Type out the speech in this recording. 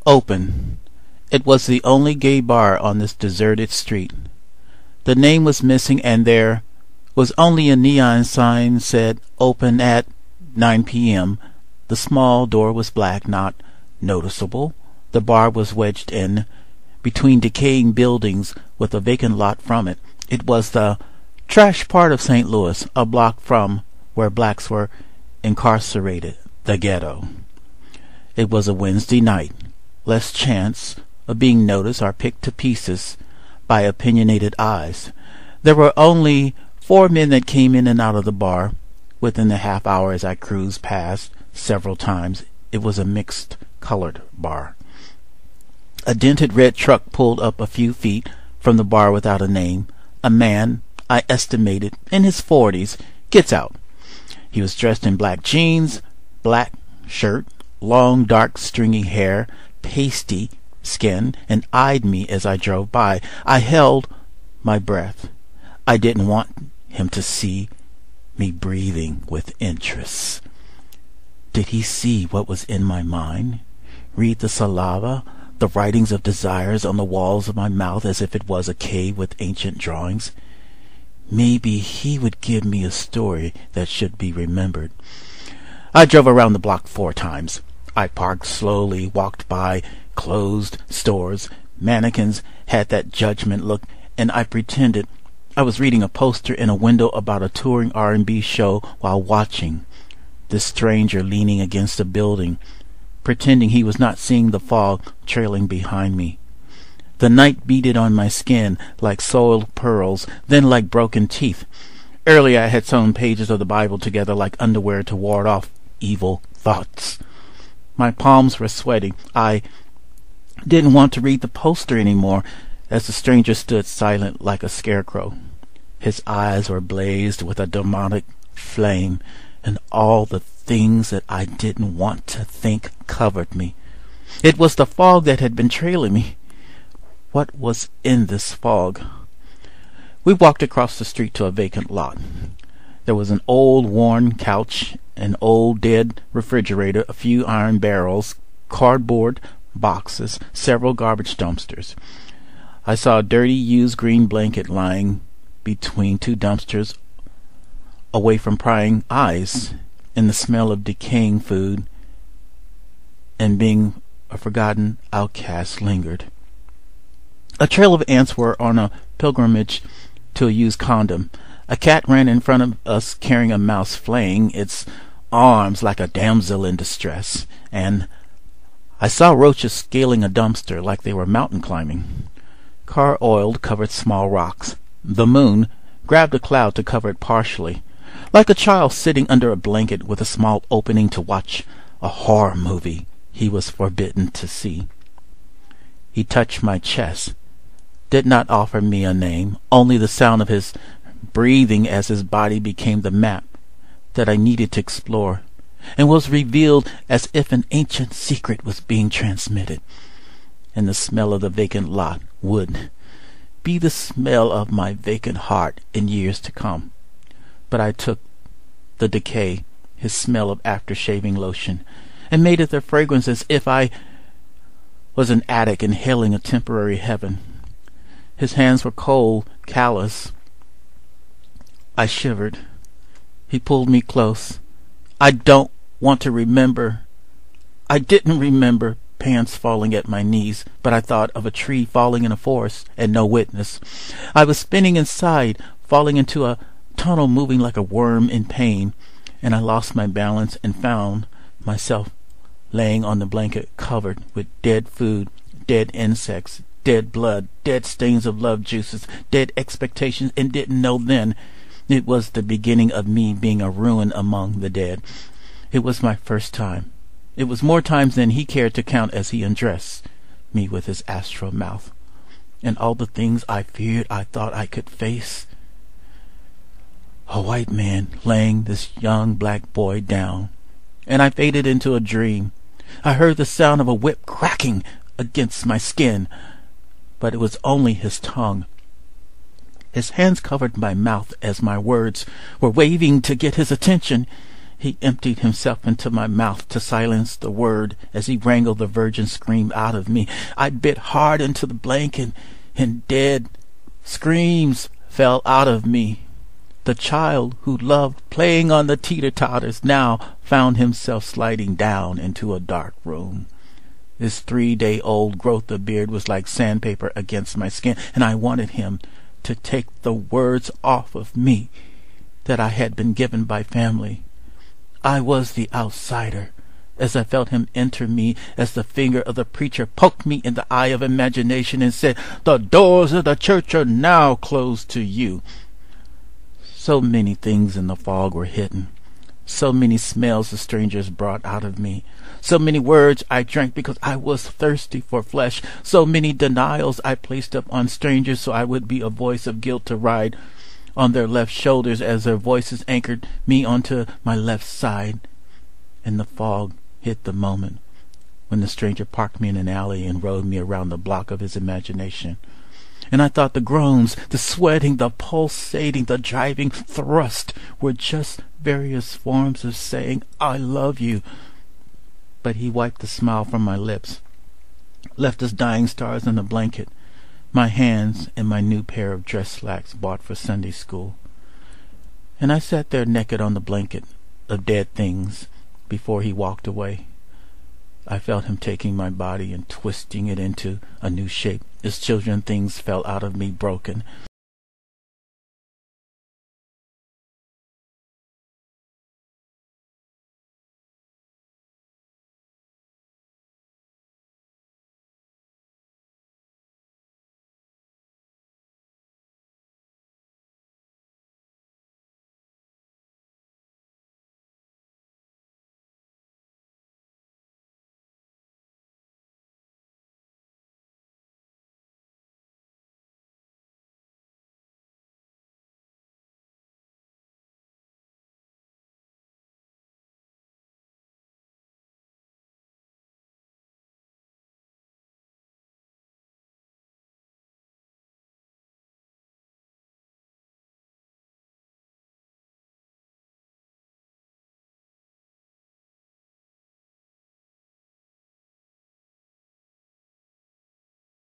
Open. It was the only gay bar on this deserted street. The name was missing, and there was only a neon sign said open at 9 p.m. The small door was black, not noticeable. The bar was wedged in between decaying buildings with a vacant lot from it. It was the trash part of St. Louis, a block from where blacks were incarcerated, the ghetto. It was a Wednesday night. Less chance of being noticed or picked to pieces by opinionated eyes. There were only 4 men that came in and out of the bar within the half hour as I cruised past several times. It was a mixed-colored bar. A dented red truck pulled up a few feet from the bar without a name. A man, I estimated, in his 40s, gets out. He was dressed in black jeans, black shirt, long dark stringy hair, pasty skin, and eyed me as I drove by. I held my breath. I didn't want him to see me breathing with interest. Did he see what was in my mind? Read the saliva, the writings of desires on the walls of my mouth as if it was a cave with ancient drawings? Maybe he would give me a story that should be remembered. I drove around the block 4 times. I parked slowly, walked by closed stores. Mannequins had that judgment look, and I pretended I was reading a poster in a window about a touring R&B show while watching this stranger leaning against a building, pretending he was not seeing the fog trailing behind me. The night beaded on my skin like soiled pearls, then like broken teeth. Earlier I had sewn pages of the Bible together like underwear to ward off evil thoughts. My palms were sweating. I didn't want to read the poster anymore as the stranger stood silent like a scarecrow. His eyes were blazed with a demonic flame, and all the things that I didn't want to think covered me. It was the fog that had been trailing me. What was in this fog? We walked across the street to a vacant lot. There was an old worn couch, an old dead refrigerator, a few iron barrels, cardboard boxes, several garbage dumpsters. I saw a dirty used green blanket lying between 2 dumpsters away from prying eyes, and the smell of decaying food and being a forgotten outcast lingered. A trail of ants were on a pilgrimage to a used condom. A cat ran in front of us carrying a mouse flaying its arms like a damsel in distress, and I saw roaches scaling a dumpster like they were mountain climbing. Car oil covered small rocks. The moon grabbed a cloud to cover it partially, like a child sitting under a blanket with a small opening to watch a horror movie he was forbidden to see. He touched my chest, did not offer me a name, only the sound of his breathing as his body became the map that I needed to explore, and was revealed as if an ancient secret was being transmitted. And the smell of the vacant lot would be the smell of my vacant heart in years to come. But I took the decay, his smell of after-shaving lotion, and made it the fragrance as if I was an addict inhaling a temporary heaven. His hands were cold, callous. I shivered. He pulled me close. I don't want to remember. I didn't remember pants falling at my knees, but I thought of a tree falling in a forest and no witness. I was spinning inside, falling into a tunnel, moving like a worm in pain, and I lost my balance and found myself laying on the blanket covered with dead food, dead insects, dead blood, dead stains of love juices, dead expectations, and didn't know then it was the beginning of me being a ruin among the dead. It was my first time. It was more times than he cared to count as he undressed me with his astral mouth. And all the things I feared I thought I could face. A white man laying this young black boy down, and I faded into a dream. I heard the sound of a whip cracking against my skin, but it was only his tongue. His hands covered my mouth as my words were waving to get his attention. He emptied himself into my mouth to silence the word as he wrangled the virgin scream out of me. I bit hard into the blanket, and dead screams fell out of me. The child who loved playing on the teeter-totters now found himself sliding down into a dark room. This 3-day-old growth of beard was like sandpaper against my skin, and I wanted him to take the words off of me that I had been given by family. I was the outsider, as I felt him enter me, as the finger of the preacher poked me in the eye of imagination and said, "The doors of the church are now closed to you." So many things in the fog were hidden. So many smells the strangers brought out of me. So many words I drank because I was thirsty for flesh. So many denials I placed up on strangers so I would be a voice of guilt to ride on their left shoulders as their voices anchored me onto my left side. And the fog hit the moment when the stranger parked me in an alley and rode me around the block of his imagination. And I thought the groans, the sweating, the pulsating, the driving thrust were just various forms of saying, "I love you." But he wiped the smile from my lips, left us dying stars in the blanket, my hands in my new pair of dress slacks bought for Sunday school. And I sat there naked on the blanket of dead things before he walked away. I felt him taking my body and twisting it into a new shape as children things fell out of me broken.